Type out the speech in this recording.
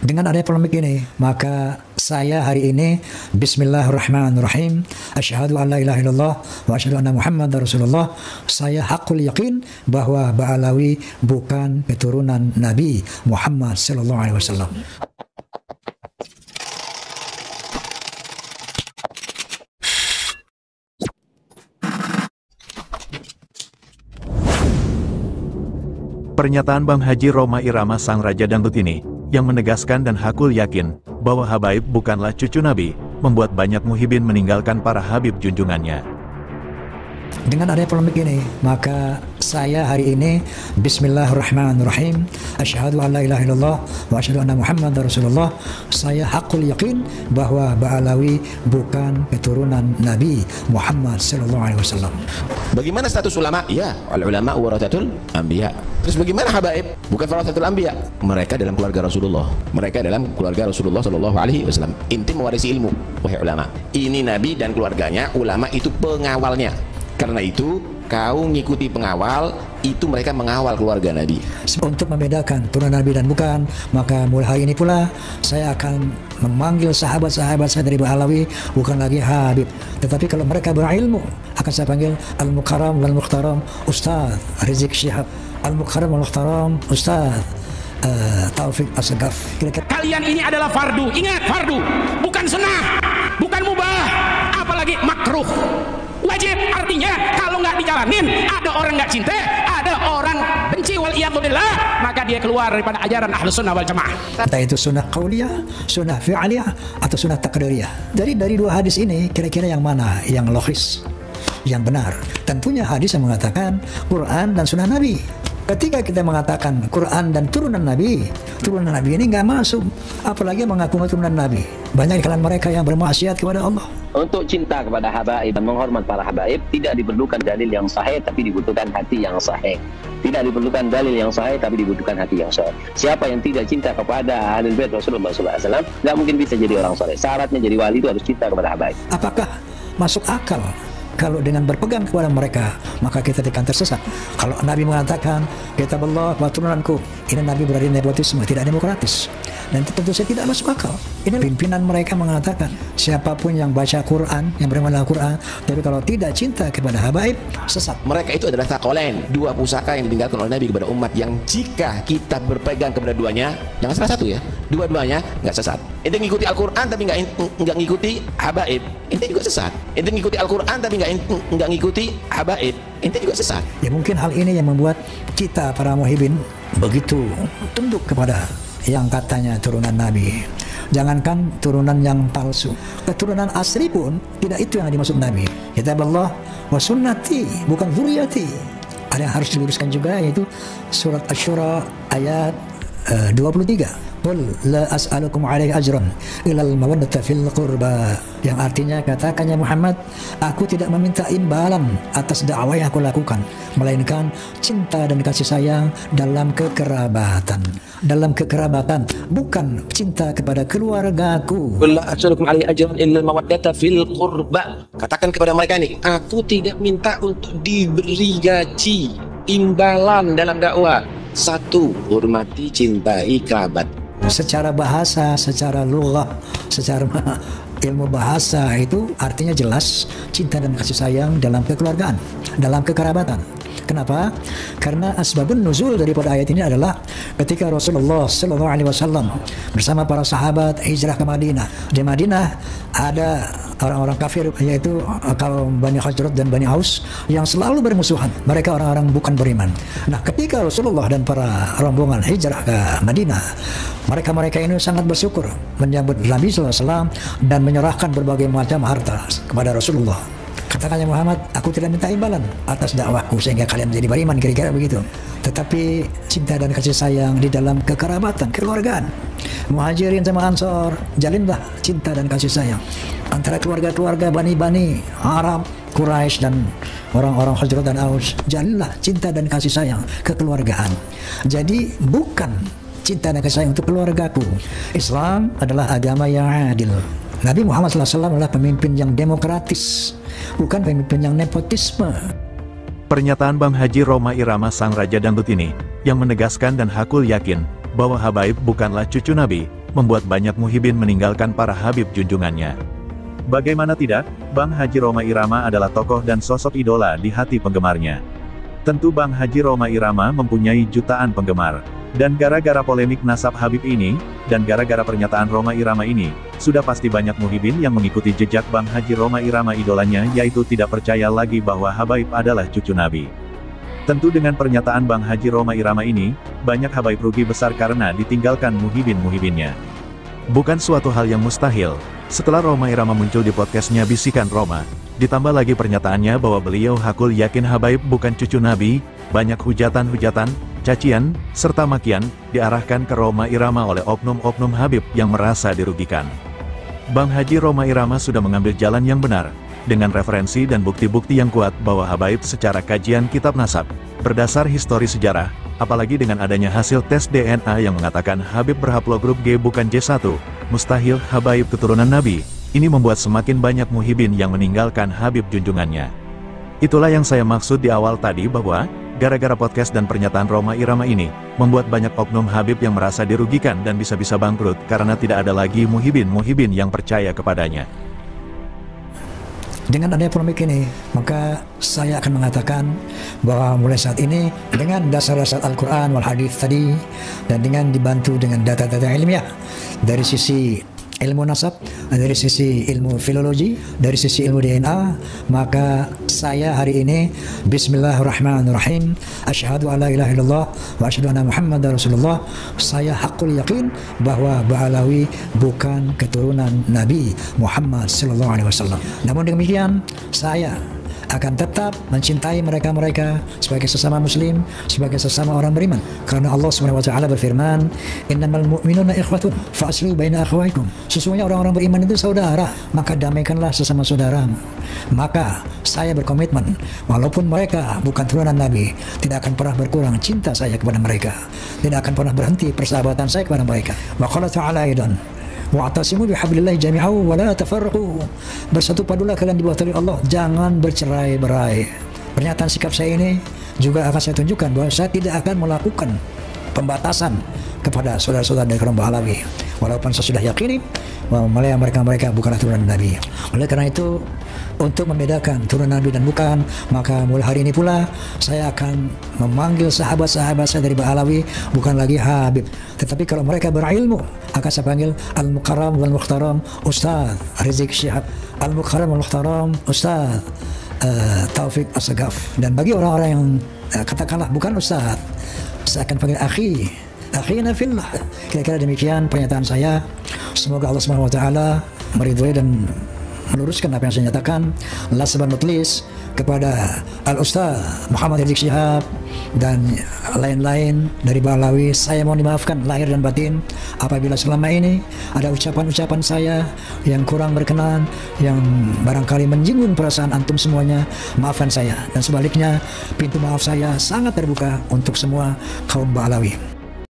Dengan adanya polemik ini, maka saya hari ini Bismillahirrahmanirrahim, asyhadu an la ilaha illallah wa asyhadu anna Muhammadar Rasulullah. Saya hakul yakin bahwa Ba'alawi bukan keturunan Nabi Muhammad sallallahu alaihi wasallam. Pernyataan Bang Haji Rhoma Irama sang Raja Dangdut ini, yang menegaskan dan hakul yakin, bahwa Habaib bukanlah cucu Nabi, membuat banyak muhibin meninggalkan para Habib junjungannya. Dengan adanya polemik ini, maka saya hari ini Bismillahirrahmanirrahim, asyhadu an la ilaha illallah wa asyhadu anna Muhammadar Rasulullah. Saya hakul yakin bahwa Ba'alawi bukan keturunan Nabi Muhammad sallallahu alaihi wasallam. Bagaimana status ulama? Ya, al-ulama warathatul anbiya. Terus bagaimana habaib? Bukan warathatul anbiya. Mereka dalam keluarga Rasulullah. Mereka dalam keluarga Rasulullah sallallahu alaihi wasallam. Inti mewarisi ilmu, wahai ulama. Ini Nabi dan keluarganya, ulama itu pengawalnya. Karena itu, kau ngikuti pengawal, itu mereka mengawal keluarga Nabi. Untuk membedakan turunan Nabi dan bukan, maka mulai hari ini pula saya akan memanggil sahabat-sahabat saya dari Ba'alawi bukan lagi Habib, tetapi kalau mereka berilmu akan saya panggil Al-Mukarram wal Mukhtaram Ustaz Rizik Syihab, Al-Mukarram wal Mukhtaram Ustaz Taufik As-Sagaf. Kalian ini adalah fardu, ingat fardu, bukan sunnah, bukan mubah, apalagi makruh. Wajib artinya kalau nggak dijalanin, ada orang nggak cinta, ada orang benci waliyadzubillah, maka dia keluar daripada ajaran Ahlus Sunnah wal Jamaah. Entah itu sunnah qauliyah, sunnah fi'aliyah, atau sunnah takdiriyah. Dari dua hadis ini kira-kira yang mana yang logis, yang benar? Tentunya hadis yang mengatakan Quran dan sunnah Nabi. Ketika kita mengatakan Quran dan turunan Nabi ini nggak masuk, apalagi mengaku turunan Nabi. Banyak di kalangan mereka yang bermaksiat kepada Allah. Untuk cinta kepada habaib dan menghormat para habaib tidak diperlukan dalil yang sahih, tapi dibutuhkan hati yang sahih. Tidak diperlukan dalil yang sahih, tapi dibutuhkan hati yang sahih. Siapa yang tidak cinta kepada Ahlul Bait Rasulullah SAW, nggak mungkin bisa jadi orang saleh. Syaratnya jadi wali itu harus cinta kepada habaib. Apakah masuk akal kalau dengan berpegang kepada mereka maka kita akan tersesat? Kalau Nabi mengatakan kitab Allah wa turunanku, ini Nabi berada di nepotisme, tidak demokratis, dan tentu saja tidak masuk akal. Ini pimpinan mereka mengatakan siapapun yang baca Quran, yang beramal Quran, tapi kalau tidak cinta kepada habaib, sesat. Mereka itu adalah thaqalain, dua pusaka yang ditinggalkan oleh Nabi kepada umat, yang jika kita berpegang kepada duanya, jangan salah satu ya, dua-duanya nggak sesat. Ente ngikuti Al-Quran tapi nggak ngikuti habaib, ente juga sesat. Ente ngikuti Al-Quran tapi nggak ngikuti habaib, ente juga sesat. Ya mungkin hal ini yang membuat kita para muhibin begitu tunduk kepada yang katanya turunan Nabi. Jangankan turunan yang palsu, keturunan asli pun tidak itu yang dimaksud Nabi. Kitab Allah wa sunnati, bukan zuriyati. Ada yang harus diluruskan juga, yaitu surat Asy-Syura ayat 23. Qul la as'alukum alaihi ajran ilal mawaddata fil qurba, yang artinya katakannya Muhammad, aku tidak meminta imbalan atas dakwah yang aku lakukan, melainkan cinta dan kasih sayang dalam kekerabatan. Dalam kekerabatan, bukan cinta kepada keluargaku. Qul la as'alukum alaihi ajran ilal mawaddata fil qurba. Katakan kepada mereka ini, aku tidak minta untuk diberi gaji, imbalan dalam dakwah. Satu, hormati, cintai kerabat. Secara bahasa, secara lughah, secara ilmu bahasa itu artinya jelas cinta dan kasih sayang dalam kekeluargaan, dalam kekerabatan. Kenapa? Karena asbabun nuzul daripada ayat ini adalah ketika Rasulullah sallallahu alaihi wasallam bersama para sahabat hijrah ke Madinah. Di Madinah ada orang-orang kafir, yaitu kaum Bani Khazraj dan Bani Aus, yang selalu bermusuhan. Mereka orang-orang bukan beriman. Nah, ketika Rasulullah dan para rombongan hijrah ke Madinah, mereka ini sangat bersyukur menyambut Nabi sallallahu alaihi wasallam dan menyerahkan berbagai macam harta kepada Rasulullah. Katakannya Muhammad, aku tidak minta imbalan atas dakwahku sehingga kalian menjadi beriman, kira-kira begitu. Tetapi cinta dan kasih sayang di dalam kekerabatan, kekeluargaan. Muhajirin sama Ansor, jalinlah cinta dan kasih sayang antara keluarga-keluarga Bani Arab, Quraisy dan orang-orang Khazraj dan Aus. Jalinlah cinta dan kasih sayang kekeluargaan. Jadi bukan cinta dan kasih sayang untuk keluargaku. Islam adalah agama yang adil. Nabi Muhammad SAW adalah pemimpin yang demokratis, bukan pemimpin yang nepotisme. Pernyataan Bang Haji Rhoma Irama sang Raja Dangdut ini, yang menegaskan dan hakul yakin, bahwa habaib bukanlah cucu Nabi, membuat banyak muhibin meninggalkan para habib junjungannya. Bagaimana tidak, Bang Haji Roma Irama adalah tokoh dan sosok idola di hati penggemarnya. Tentu Bang Haji Roma Irama mempunyai jutaan penggemar. Dan gara-gara polemik nasab Habib ini, dan gara-gara pernyataan Roma Irama ini, sudah pasti banyak muhibin yang mengikuti jejak Bang Haji Roma Irama idolanya, yaitu tidak percaya lagi bahwa habaib adalah cucu Nabi. Tentu dengan pernyataan Bang Haji Roma Irama ini, banyak habaib rugi besar karena ditinggalkan muhibin-muhibinnya. Bukan suatu hal yang mustahil, setelah Roma Irama muncul di podcastnya Bisikan Roma, ditambah lagi pernyataannya bahwa beliau hakul yakin habaib bukan cucu Nabi, banyak hujatan-hujatan, cacian, serta makian, diarahkan ke Roma Irama oleh oknum-oknum habib yang merasa dirugikan. Bang Haji Roma Irama sudah mengambil jalan yang benar, dengan referensi dan bukti-bukti yang kuat bahwa habaib secara kajian kitab nasab, berdasar histori sejarah, apalagi dengan adanya hasil tes DNA yang mengatakan Habib berhaplogrup G bukan J1, mustahil habaib keturunan Nabi, ini membuat semakin banyak muhibin yang meninggalkan Habib junjungannya. Itulah yang saya maksud di awal tadi bahwa, gara-gara podcast dan pernyataan Roma Irama ini, membuat banyak oknum Habib yang merasa dirugikan dan bisa-bisa bangkrut karena tidak ada lagi muhibin-muhibin yang percaya kepadanya. Dengan adanya polemik ini, maka saya akan mengatakan bahwa mulai saat ini, dengan dasar-dasar Al-Quran wal Hadith tadi, dan dengan dibantu dengan data-data ilmiah, dari sisi ilmu nasab, dari sisi ilmu filologi, dari sisi ilmu DNA, maka saya hari ini bismillahirrahmanirrahim, asyhadu alla ilaha illallah wa asyhadu anna muhammadar rasulullah, saya hakul yakin bahwa Ba'alawi bukan keturunan Nabi Muhammad sallallahu alaihi wasallam. Namun demikian, saya akan tetap mencintai mereka-mereka sebagai sesama muslim, sebagai sesama orang beriman. Karena Allah SWT berfirman, innamal mu'minuna ikhwatun fa aslihu baina akhawaykum. Sesungguhnya orang-orang beriman itu saudara, maka damaikanlah sesama saudara. Maka saya berkomitmen, walaupun mereka bukan turunan Nabi, tidak akan pernah berkurang cinta saya kepada mereka, tidak akan pernah berhenti persahabatan saya kepada mereka. Wa qala ta'ala aidan, wa'tasimu bihablillahi jami'an wa la tafarraqu. Bersatu padulah kalian di bawah tali Allah, jangan bercerai-berai. Pernyataan sikap saya ini juga akan saya tunjukkan bahwa saya tidak akan melakukan pembatasan kepada saudara-saudara dari kaum Ba'alawi, walaupun saya sudah yakini bahwa mereka bukanlah turunan Nabi. Oleh karena itu, untuk membedakan turunan Nabi dan bukan, maka mulai hari ini pula saya akan memanggil sahabat-sahabat saya dari Ba'alawi bukan lagi Habib, tetapi kalau mereka berilmu akan saya panggil Al-Mukarram wal-Mukhtaram Ustaz Rizik Syihab, Al-Mukarram wal-Mukhtaram Ustaz Taufik As-Sagaf. Dan bagi orang-orang yang katakanlah bukan Ustaz, saya akan panggil akhina fillah. Kira-kira demikian pernyataan saya. Semoga Allah SWT meridhoi dan meluruskan apa yang saya nyatakan. Last but not least, kepada Al-Ustaz Muhammad Rizik Syihab dan lain-lain dari Ba'alawi, saya mohon dimaafkan lahir dan batin apabila selama ini ada ucapan-ucapan saya yang kurang berkenan, yang barangkali menyinggung perasaan antum semuanya. Maafkan saya, dan sebaliknya pintu maaf saya sangat terbuka untuk semua kaum Ba'alawi.